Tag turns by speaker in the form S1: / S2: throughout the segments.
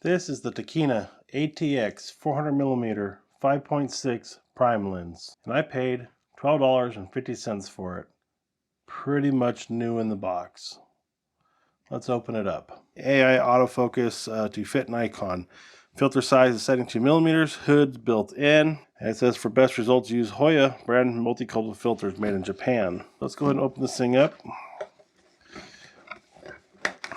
S1: This is the Tokina ATX 400mm 5.6 prime lens, and I paid $12.50 for it. Pretty much new in the box. Let's open it up. AI autofocus to fit Nikon. Filter size is setting 2mm. Hood's built in. And it says for best results use Hoya brand multicolor filters made in Japan. Let's go ahead and open this thing up.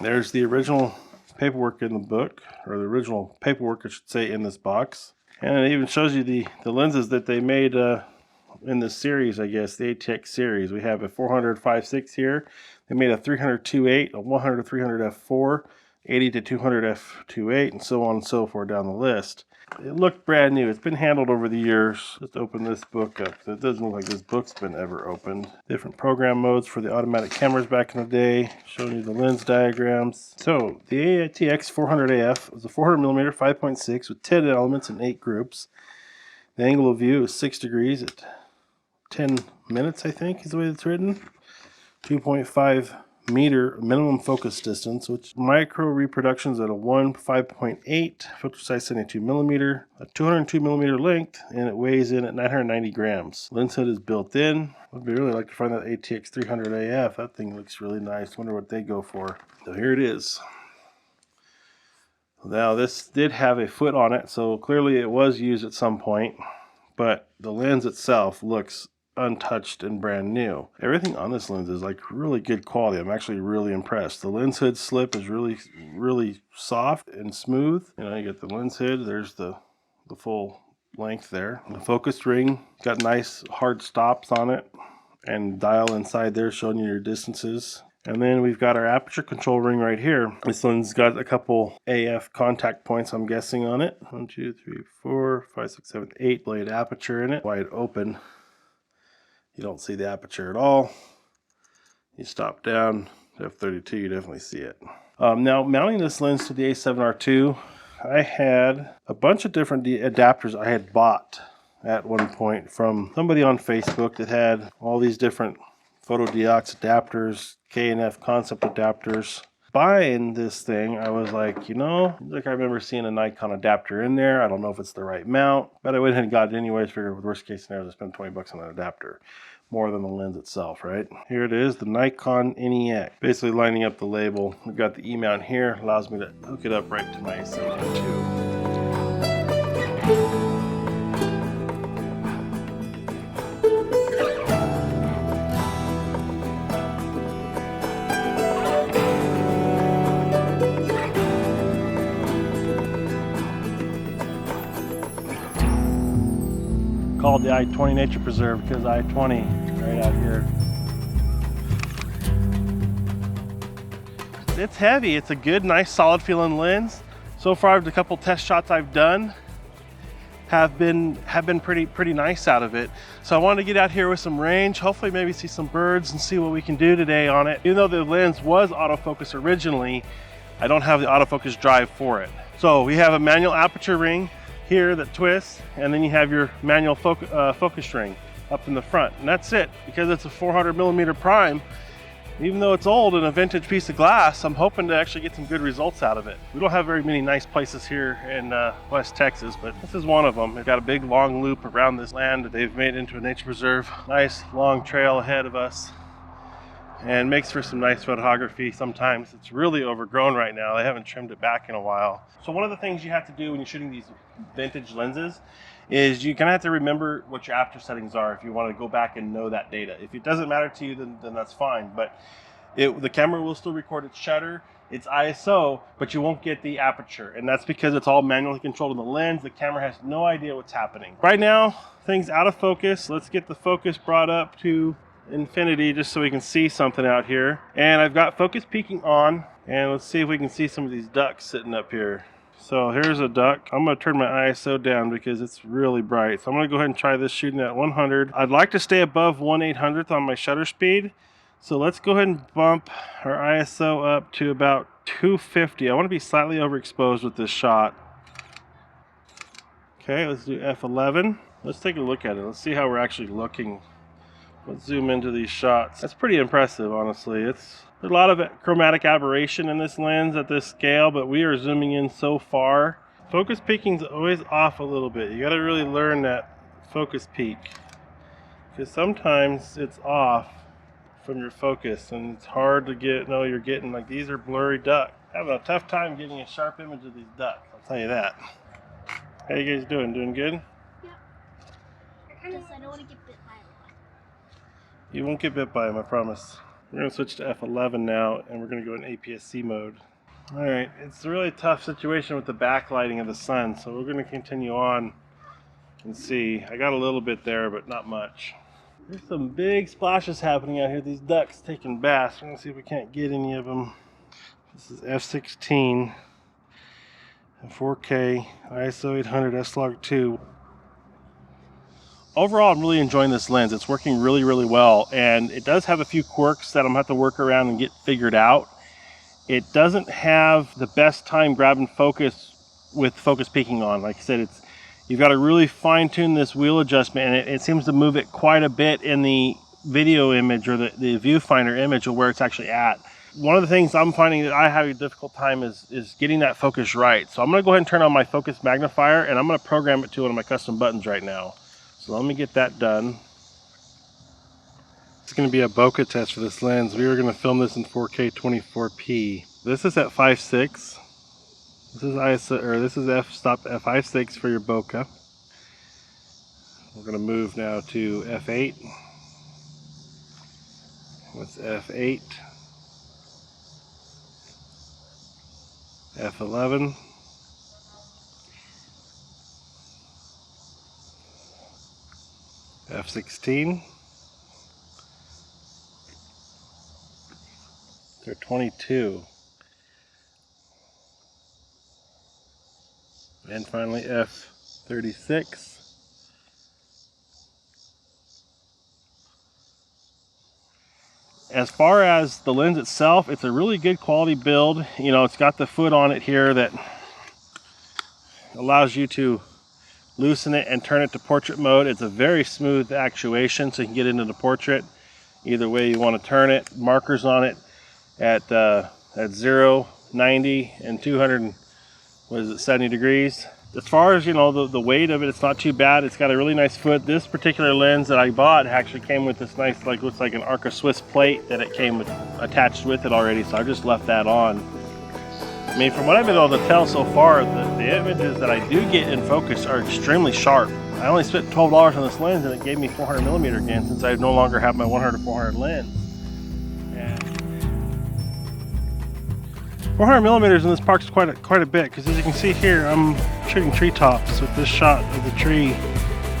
S1: There's the original paperwork in the book, or the original paperwork I should say, in this box. And it even shows you the lenses that they made in this series, I guess, the ATX series. We have a 400 5.6 here. They made a 300 2.8, a 100 to 300 f4, 80 to 200 f2.8, and so on and so forth down the list. It looked brand new. It's been handled over the years. Let's open this book up. It doesn't look like this book's been ever opened. Different program modes for the automatic cameras back in the day, showing you the lens diagrams. So the ATX 400AF is a 400mm 5.6 with 10 elements in 8 groups. The angle of view is 6 degrees at 10 minutes, I think is the way it's written. 2.5 meter minimum focus distance, which micro reproductions at a 5.8, filter size 72mm, a 202mm length, and it weighs in at 990 grams. Lens hood is built in. I'd really like to find that ATX 300AF. That thing looks really nice. Wonder what they go for. So here it is. Now this did have a foot on it, so clearly it was used at some point, but the lens itself looks untouched and brand new. Everything on this lens is like really good quality. I'm actually really impressed. The lens hood slip is really soft and smooth. You know, you get the lens hood, there's the full length there. The focus ring got nice hard stops on it, and dial inside there showing you your distances. And then we've got our aperture control ring right here. This one's got a couple AF contact points, I'm guessing, on it. 1, 2, 3, 4, 5, 6, 7, 8 blade aperture in it. Wide open. You don't see the aperture at all. You stop down to f32, you definitely see it. Now, mounting this lens to the A7R II, I had a bunch of different adapters I had bought at one point from somebody on Facebook that had all these different photodiox adapters, K&F concept adapters. Buying this thing, I was like, you know, like I remember seeing a Nikon adapter in there. I don't know if it's the right mount, but I went ahead and got it anyways. Figured with worst case scenario, I spend 20 bucks on an adapter, more than the lens itself, right? Here it is, the Nikon NEX. Basically lining up the label. We've got the E-mount here, allows me to hook it up right to my A7R II. Called the I-20 Nature Preserve because I-20 right out here. It's heavy. It's a good, nice, solid feeling lens. So far, the couple test shots I've done have been pretty nice out of it. So I wanted to get out here with some range, hopefully maybe see some birds and see what we can do today on it. Even though the lens was autofocus originally, I don't have the autofocus drive for it. So we have a manual aperture ring here that twists, and then you have your manual focus ring up in the front, and that's it. Because it's a 400mm prime, even though it's old and a vintage piece of glass, I'm hoping to actually get some good results out of it. We don't have very many nice places here in West Texas, but this is one of them. They've got a big long loop around this land that they've made into a nature preserve. Nice long trail ahead of us, and makes for some nice photography. Sometimes it's really overgrown right now. They haven't trimmed it back in a while. So one of the things you have to do when you're shooting these vintage lenses is you kind of have to remember what your aperture settings are if you want to go back and know that data. If it doesn't matter to you, then that's fine. But the camera will still record its shutter, its ISO, but you won't get the aperture. And that's because it's all manually controlled in the lens. The camera has no idea what's happening. Right now, things out of focus. Let's get the focus brought up to infinity just so we can see something out here. And I've got focus peaking on, and let's see if we can see some of these ducks sitting up here. So here's a duck. I'm going to turn my ISO down because it's really bright. So I'm going to go ahead and try this shooting at 100. I'd like to stay above 1/800th on my shutter speed. So let's go ahead and bump our ISO up to about 250. I want to be slightly overexposed with this shot. Okay, let's do F11. Let's take a look at it. Let's see how we're actually looking Let's zoom into these shots. That's pretty impressive, honestly. There's a lot of chromatic aberration in this lens at this scale, but we are zooming in so far. Focus peaking's always off a little bit. You gotta really learn that focus peak, because sometimes it's off from your focus and it's hard to know you're getting, like, these are blurry duck. Having a tough time getting a sharp image of these ducks, I'll tell you that. How you guys doing? Doing good?
S2: Yeah. I don't want to get bit by a lot.
S1: You won't get bit by them, I promise. We're going to switch to f11 now, and we're going to go in APS-C mode. Alright, it's a really tough situation with the backlighting of the sun, so we're going to continue on and see. I got a little bit there, but not much. There's some big splashes happening out here. These ducks taking baths. We're going to see if we can't get any of them. This is f16, 4K, ISO 800, S-Log2. Overall, I'm really enjoying this lens. It's working really, really well, and it does have a few quirks that I'm gonna have to work around and get figured out. It doesn't have the best time grabbing focus with focus peaking on. Like I said, you've got to really fine tune this wheel adjustment, and it seems to move it quite a bit in the video image or the viewfinder image of where it's actually at. One of the things I'm finding that I have a difficult time is getting that focus right. So I'm gonna go ahead and turn on my focus magnifier, and I'm gonna program it to one of my custom buttons right now. So let me get that done. It's going to be a bokeh test for this lens. We are going to film this in 4K 24p. This is at 5.6. This is ISO, or this is f-stop at 5.6 for your bokeh. We're going to move now to f8. What's f8? f11. f16. They're 22. And finally f36. As far as the lens itself, it's a really good quality build. You know, it's got the foot on it here that allows you to loosen it and turn it to portrait mode. It's a very smooth actuation, so you can get into the portrait either way you want to turn it. Markers on it at 0, 90, and 270 degrees. As far as, you know, the weight of it, it's not too bad. It's got a really nice foot. This particular lens that I bought actually came with this nice, like, looks like an Arca Swiss plate that it came with, attached with it already, so I just left that on. I mean, from what I've been able to tell so far, the images that I do get in focus are extremely sharp. I only spent $12 on this lens, and it gave me 400mm again, since I no longer have my 100-400 lens. And 400mm in this park is quite a bit, because as you can see here, I'm shooting treetops with this shot of the tree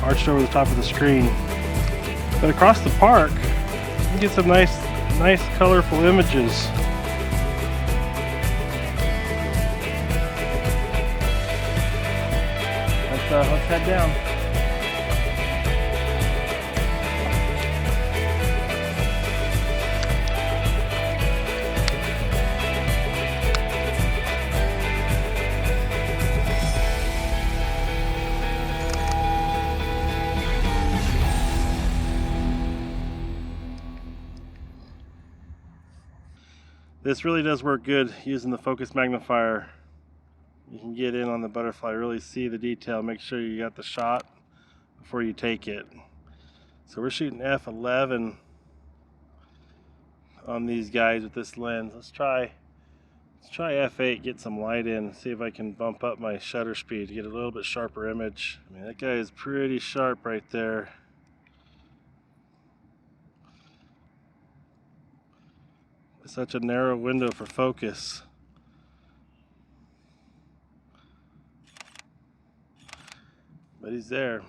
S1: arched over the top of the screen. But across the park, you can get some nice colorful images. Let's head down. This really does work good using the focus magnifier. You can get in on the butterfly, really see the detail, make sure you got the shot before you take it. So we're shooting f11 on these guys with this lens. Let's try f8, get some light in, see if I can bump up my shutter speed to get a little bit sharper image. I mean, that guy is pretty sharp right there. It's such a narrow window for focus. But he's there.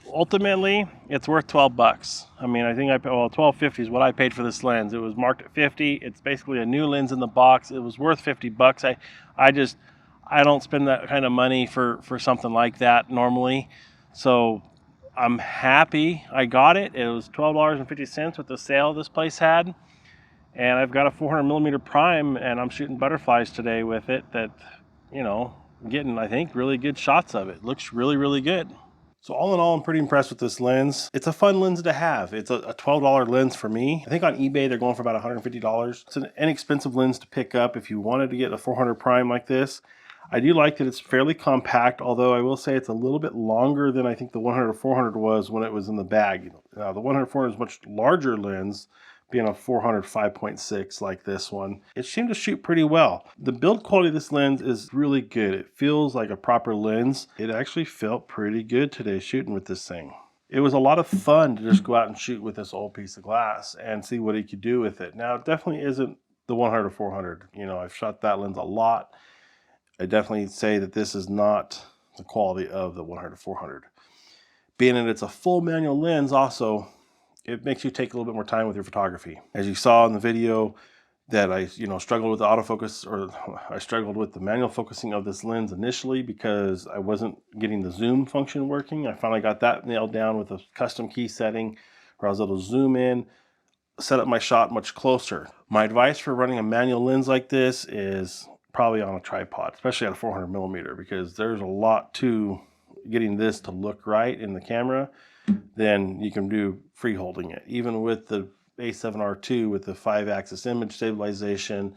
S1: Ultimately, it's worth 12 bucks. I mean, I think $12.50 is what I paid for this lens. It was marked at 50. It's basically a new lens in the box. It was worth 50 bucks. I don't spend that kind of money for something like that normally. So I'm happy I got it. It was $12.50 with the sale this place had. And I've got a 400mm prime, and I'm shooting butterflies today with it that, you know, I'm getting, I think, really good shots of it. Looks really, really good. So all in all, I'm pretty impressed with this lens. It's a fun lens to have. It's a $12 lens for me. I think on eBay, they're going for about $150. It's an inexpensive lens to pick up if you wanted to get a 400 prime like this. I do like that it's fairly compact, although I will say it's a little bit longer than I think the 100-400 was when it was in the bag. Now, the 100-400 is a much larger lens, being a 400 5.6 like this one. It seemed to shoot pretty well. The build quality of this lens is really good. It feels like a proper lens. It actually felt pretty good today shooting with this thing. It was a lot of fun to just go out and shoot with this old piece of glass and see what you could do with it. Now, it definitely isn't the 100-400. You know, I've shot that lens a lot. I definitely say that this is not the quality of the 100-400. Being that it's a full manual lens also, it makes you take a little bit more time with your photography. As you saw in the video that I struggled with the autofocus, or I struggled with the manual focusing of this lens initially because I wasn't getting the zoom function working. I finally got that nailed down with a custom key setting where I was able to zoom in, set up my shot much closer. My advice for running a manual lens like this is probably on a tripod, especially at a 400mm, because there's a lot to getting this to look right in the camera than you can do free holding it. Even with the A7R2 with the 5-axis image stabilization,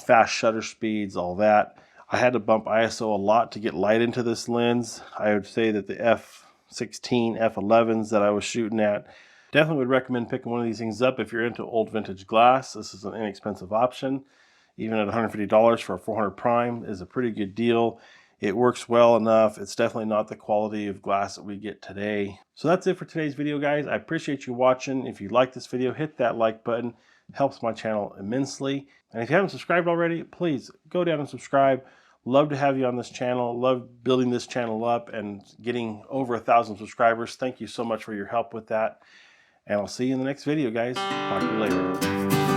S1: fast shutter speeds, all that. I had to bump ISO a lot to get light into this lens. I would say that the f16, f11s that I was shooting at, definitely would recommend picking one of these things up if you're into old vintage glass. This is an inexpensive option. Even at $150 for a 400 prime is a pretty good deal. It works well enough. It's definitely not the quality of glass that we get today. So that's it for today's video, guys. I appreciate you watching. If you like this video, hit that like button. It helps my channel immensely. And if you haven't subscribed already, please go down and subscribe. Love to have you on this channel. Love building this channel up and getting over 1,000 subscribers. Thank you so much for your help with that. And I'll see you in the next video, guys. Talk to you later.